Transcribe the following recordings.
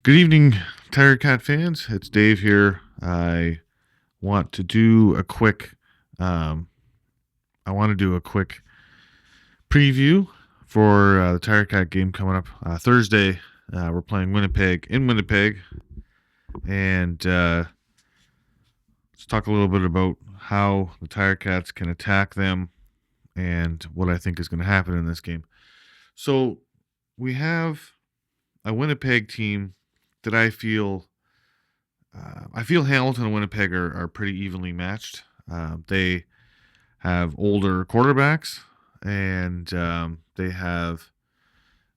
Good evening, Tiger Cat fans. It's Dave here. Want to do a quick, um, I want to do a quick preview for the Tiger Cat game coming up Thursday. We're playing Winnipeg in Winnipeg, and let's talk a little bit about how the Tiger Cats can attack them and what I think is going to happen in this game. So we have a Winnipeg team that I feel Hamilton and Winnipeg are pretty evenly matched. They have older quarterbacks, and they have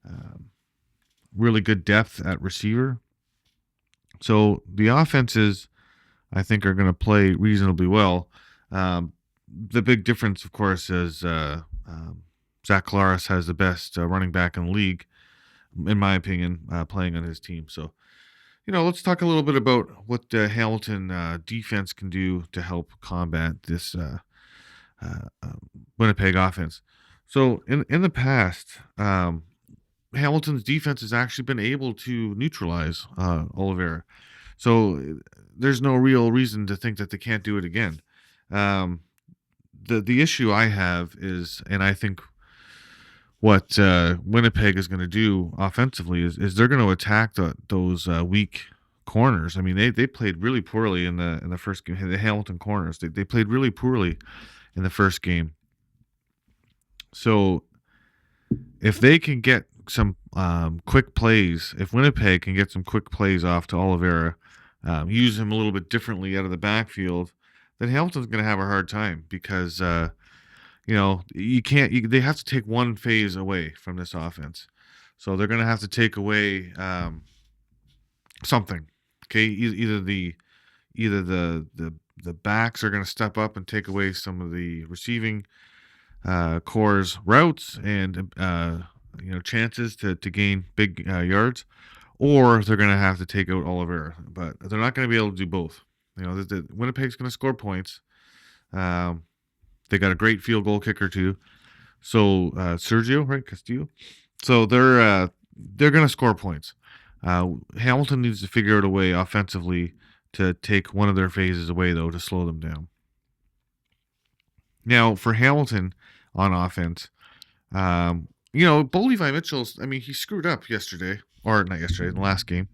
um, really good depth at receiver. So the offenses, I think, are going to play reasonably well. The big difference, of course, is Zach Collaros has the best running back in the league, in my opinion, playing on his team. So let's talk a little bit about what the Hamilton defense can do to help combat this Winnipeg offense. So in the past, Hamilton's defense has actually been able to neutralize Oliveira. So there's no real reason to think that they can't do it again. Um, the issue I have is, and I think what Winnipeg is going to do offensively is they're going to attack those weak corners. I mean, they played really poorly in the first game. The Hamilton corners they played really poorly in the first game. So if they can get some quick plays, if Winnipeg can get some quick plays off to Oliveira, use him a little bit differently out of the backfield, then Hamilton's going to have a hard time because you can't. They have to take one phase away from this offense, so they're going to have to take away something. Okay, either the backs are going to step up and take away some of the receiving core's routes and chances to gain big yards, or they're going to have to take out Oliveira. But they're not going to be able to do both. The Winnipeg's going to score points. They got a great field goal kicker too. So Sergio, right, Castillo. So they're going to score points. Hamilton needs to figure out a way offensively to take one of their phases away, though, to slow them down. Now, for Hamilton on offense, Bo Levi Mitchell's, he screwed up yesterday, or not yesterday, in the last game.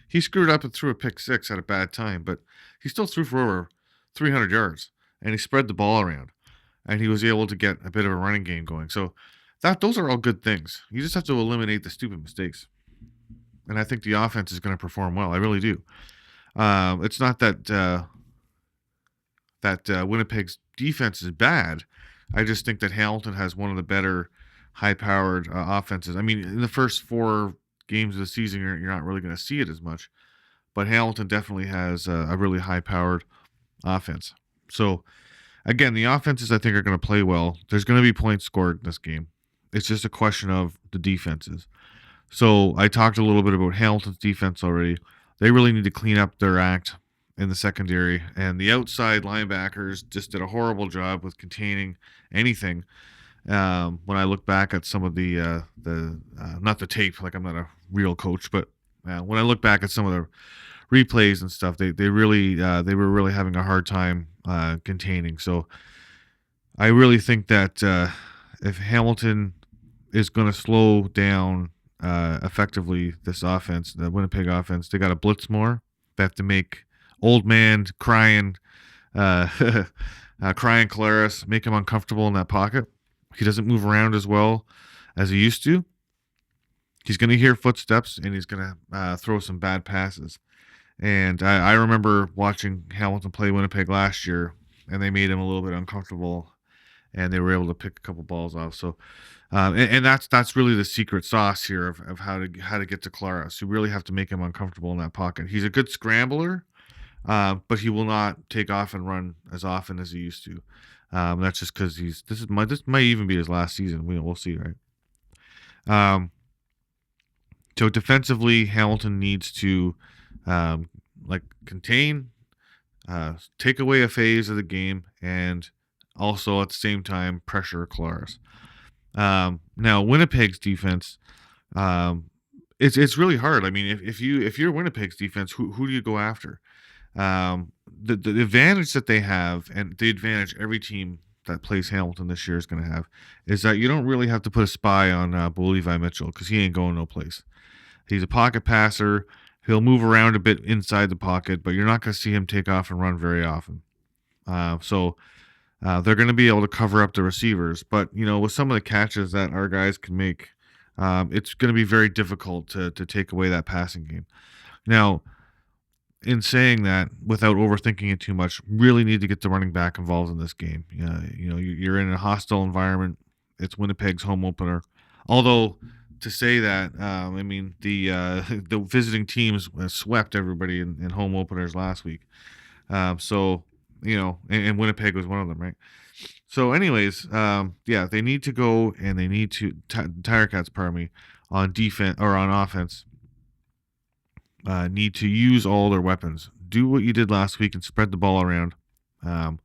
He screwed up and threw a pick six at a bad time, but he still threw for over 300 yards, and he spread the ball around, and he was able to get a bit of a running game going. So those are all good things. You just have to eliminate the stupid mistakes. And I think the offense is going to perform well. I really do. It's not that Winnipeg's defense is bad. I just think that Hamilton has one of the better high-powered offenses. I mean, in the first 4 games of the season, you're not really going to see it as much. But Hamilton definitely has a really high-powered offense. So, again, the offenses, I think, are going to play well. There's going to be points scored in this game. It's just a question of the defenses. So I talked a little bit about Hamilton's defense already. They really need to clean up their act in the secondary, and the outside linebackers just did a horrible job with containing anything. When I look back at some of the not the tape, like I'm not a real coach, but when I look back at some of the replays and stuff, they were really having a hard time containing. So I really think that if Hamilton is going to slow down effectively this offense, the Winnipeg offense, they got to blitz more. They have to make old man crying Collaros, make him uncomfortable in that pocket. He doesn't move around as well as he used to. He's going to hear footsteps, and he's going to throw some bad passes. And I remember watching Hamilton play Winnipeg last year, and they made him a little bit uncomfortable, and they were able to pick a couple balls off. So, and that's really the secret sauce here of how to get to Collaros. You really have to make him uncomfortable in that pocket. He's a good scrambler, but he will not take off and run as often as he used to. That's just because this might even be his last season. We'll see, right? So defensively, Hamilton needs to contain, take away a phase of the game, and also at the same time pressure Collaros. Now Winnipeg's defense It's really hard. I mean, if you're Winnipeg's defense, who do you go after? The advantage that they have, and the advantage every team that plays Hamilton this year is going to have, is that you don't really have to put a spy on Bo Levi Mitchell because he ain't going no place. He's a pocket passer. He'll move around a bit inside the pocket, but you're not going to see him take off and run very often. So they're going to be able to cover up the receivers. But, with some of the catches that our guys can make, it's going to be very difficult to take away that passing game. Now, in saying that, without overthinking it too much, really need to get the running back involved in this game. You're in a hostile environment. It's Winnipeg's home opener. Although, to say that, I mean, the visiting teams swept everybody in home openers last week. And Winnipeg was one of them, right? So, anyways, they need to go and they need to Tiger Cats, pardon me, on defense or on offense. Need to use all their weapons. Do what you did last week and spread the ball around. And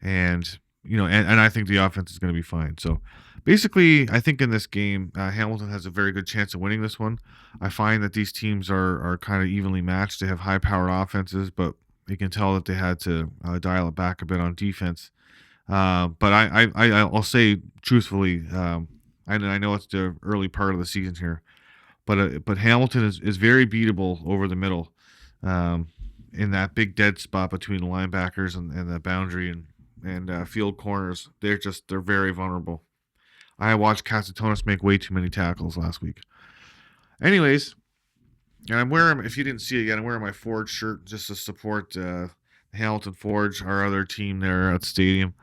I think the offense is going to be fine. So, basically, I think in this game, Hamilton has a very good chance of winning this one. I find that these teams are kind of evenly matched. They have high-powered offenses, but you can tell that they had to dial it back a bit on defense. But I'll say truthfully, I know it's the early part of the season here, but Hamilton is very beatable over the middle, in that big dead spot between the linebackers and the boundary and field corners. They're very vulnerable. I watched Casatonis make way too many tackles last week. Anyways, and I'm wearing, if you didn't see it yet, I'm wearing my Forge shirt just to support Hamilton Forge, our other team there at the stadium.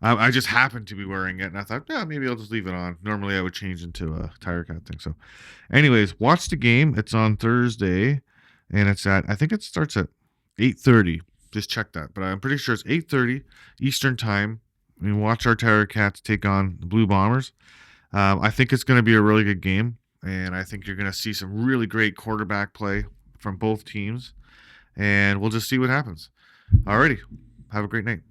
I just happened to be wearing it, and I thought, maybe I'll just leave it on. Normally, I would change into a Tiger Cat thing. So, anyways, watch the game. It's on Thursday, and I think it starts at 8:30. Just check that, but I'm pretty sure it's 8:30 Eastern time. Watch our Tiger Cats take on the Blue Bombers. I think it's going to be a really good game, and I think you're going to see some really great quarterback play from both teams, and we'll just see what happens. Alrighty, have a great night.